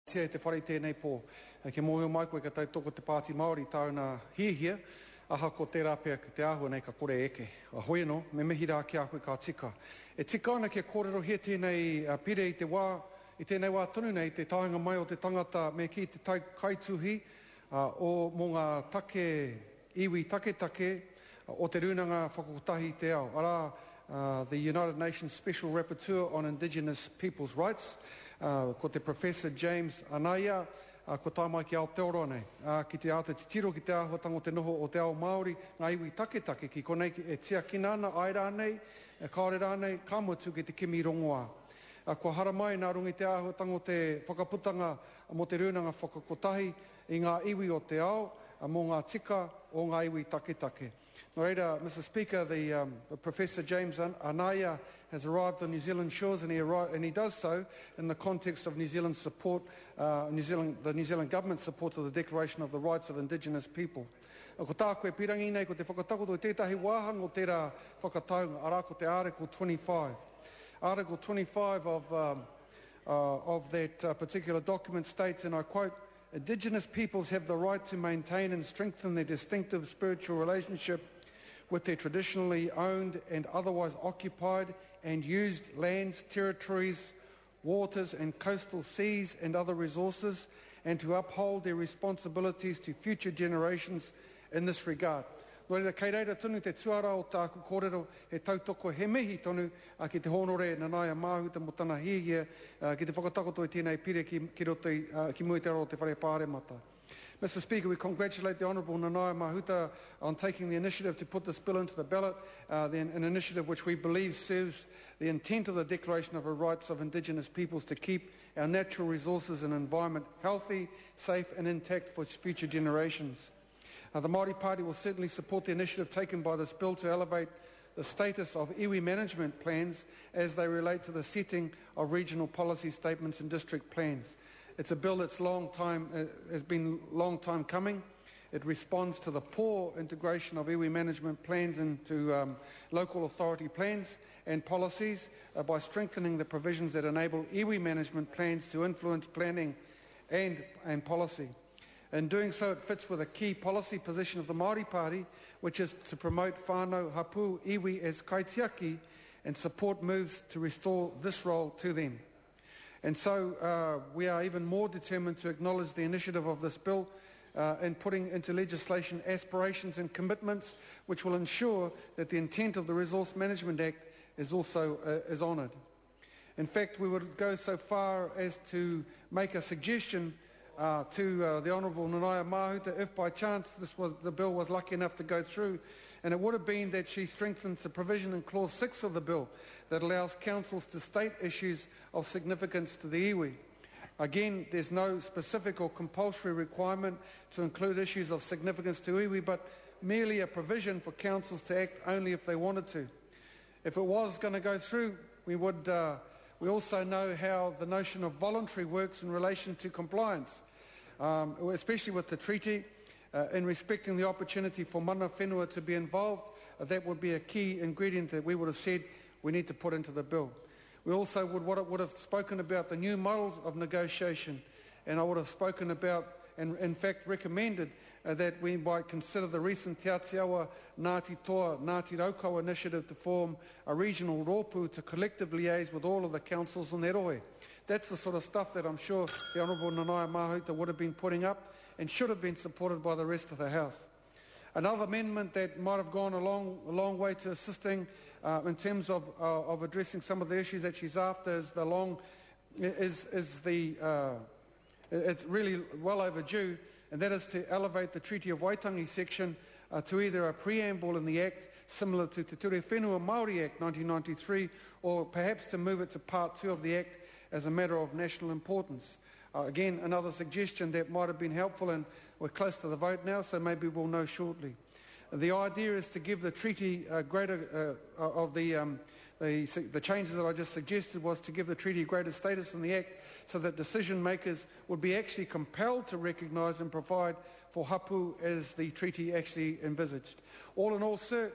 Te whare tēnei pō. Ke mōhio mai koe ka tautoko te Pāti Māori tāuna hihia, aha ko tērā pēr ki te āhua nei ka kore eke. A hoi no, me mihi rā ki a koe ka tika. E tika ana ke kōrero hia tēnei pire i te wā, i tēnei wā tonu nei, te tāinga mai o te tangata me ki te kaituhi o mō ngā take, iwi take, o te runanga whakakotahi te ao. Ara, the United Nations Special Rapporteur on Indigenous People's Rights, ko te Professor James Anaya, ko tā mai ki Aotearoa nei, ki te ao te titiro ki te āhuatango te noho o te ao Māori, ngā iwi take, ki konei e tia kinana, ai rānei, e kāore rānei, ka mutu ki te kimi rongoā. Kua hara mai nā rungi te āhuatango te whakaputanga mo te runanga whakakotahi i ngā iwi o te ao, mō ngā tika o ngā iwi take. No reira, Mr. Speaker, the Professor James Anaya has arrived on New Zealand shores, and he does so in the context of New Zealand's support, the New Zealand Government's support of the Declaration of the Rights of Indigenous People. Ko tā koe pirangi nei, ko te whakatakoto i tētahi wāhanga o tērā whakataunga, arā ko te Article 25. Article 25 of that particular document states, and I quote, "Indigenous peoples have the right to maintain and strengthen their distinctive spiritual relationship with their traditionally owned and otherwise occupied and used lands, territories, waters and coastal seas and other resources, and to uphold their responsibilities to future generations in this regard." No reira, kei reira tonu te tuara o tāku kōrero he tautoko he mihi tonu ki te honore Nanaia Mahuta mo tana hihia ki te whakatakoto i tēnei pire ki roto ki mui te aro te whare pāremata. Mr. Speaker, we congratulate the Honourable Nanaia Mahuta on taking the initiative to put this bill into the ballot, an initiative which we believe serves the intent of the Declaration of the Rights of Indigenous Peoples to keep our natural resources and environment healthy, safe and intact for future generations. The Māori Party will certainly support the initiative taken by this bill to elevate the status of iwi management plans as they relate to the setting of regional policy statements and district plans. It's a bill that's has been long time coming. It responds to the poor integration of iwi management plans into local authority plans and policies by strengthening the provisions that enable iwi management plans to influence planning and policy. In doing so, it fits with a key policy position of the Māori Party, which is to promote whānau hapu iwi as kaitiaki and support moves to restore this role to them. And so we are even more determined to acknowledge the initiative of this bill in putting into legislation aspirations and commitments which will ensure that the intent of the Resource Management Act is also honoured. In fact, we would go so far as to make a suggestion to the Honourable Nanaia Mahuta, if by chance the bill was lucky enough to go through, and it would have been that she strengthens the provision in Clause 6 of the bill that allows councils to state issues of significance to the iwi. Again, there's no specific or compulsory requirement to include issues of significance to iwi, but merely a provision for councils to act only if they wanted to. If it was going to go through, we also know how the notion of voluntary works in relation to compliance, especially with the treaty, in respecting the opportunity for mana whenua to be involved. That would be a key ingredient that we would have said we need to put into the bill. We also would have spoken about the new models of negotiation, and I would have spoken about and in fact recommended that we might consider the recent Te Atiawa Ngāti Toa, Ngāti Raukau initiative to form a regional rōpū to collectively liaise with all of the councils on their rohe. That's the sort of stuff that I'm sure the Honourable Nanaia Mahuta would have been putting up and should have been supported by the rest of the House. Another amendment that might have gone a long way to assisting in terms of addressing some of the issues that she's after it's really well overdue, and that is to elevate the Treaty of Waitangi section to either a preamble in the Act similar to Te Ture Whenua Māori Act 1993, or perhaps to move it to Part 2 of the Act as a matter of national importance. Again, another suggestion that might have been helpful, and we're close to the vote now, so maybe we'll know shortly. The idea is to give the treaty greater the changes that I just suggested was to give the treaty greater status in the Act so that decision makers would be actually compelled to recognise and provide for hapu as the treaty actually envisaged. All in all, sir,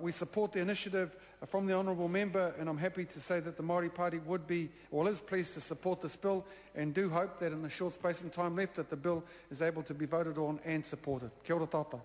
We support the initiative from the Honourable Member, and I'm happy to say that the Māori Party would be, or is pleased to support this bill, and do hope that in the short space of time left that the bill is able to be voted on and supported. Kia ora tātou.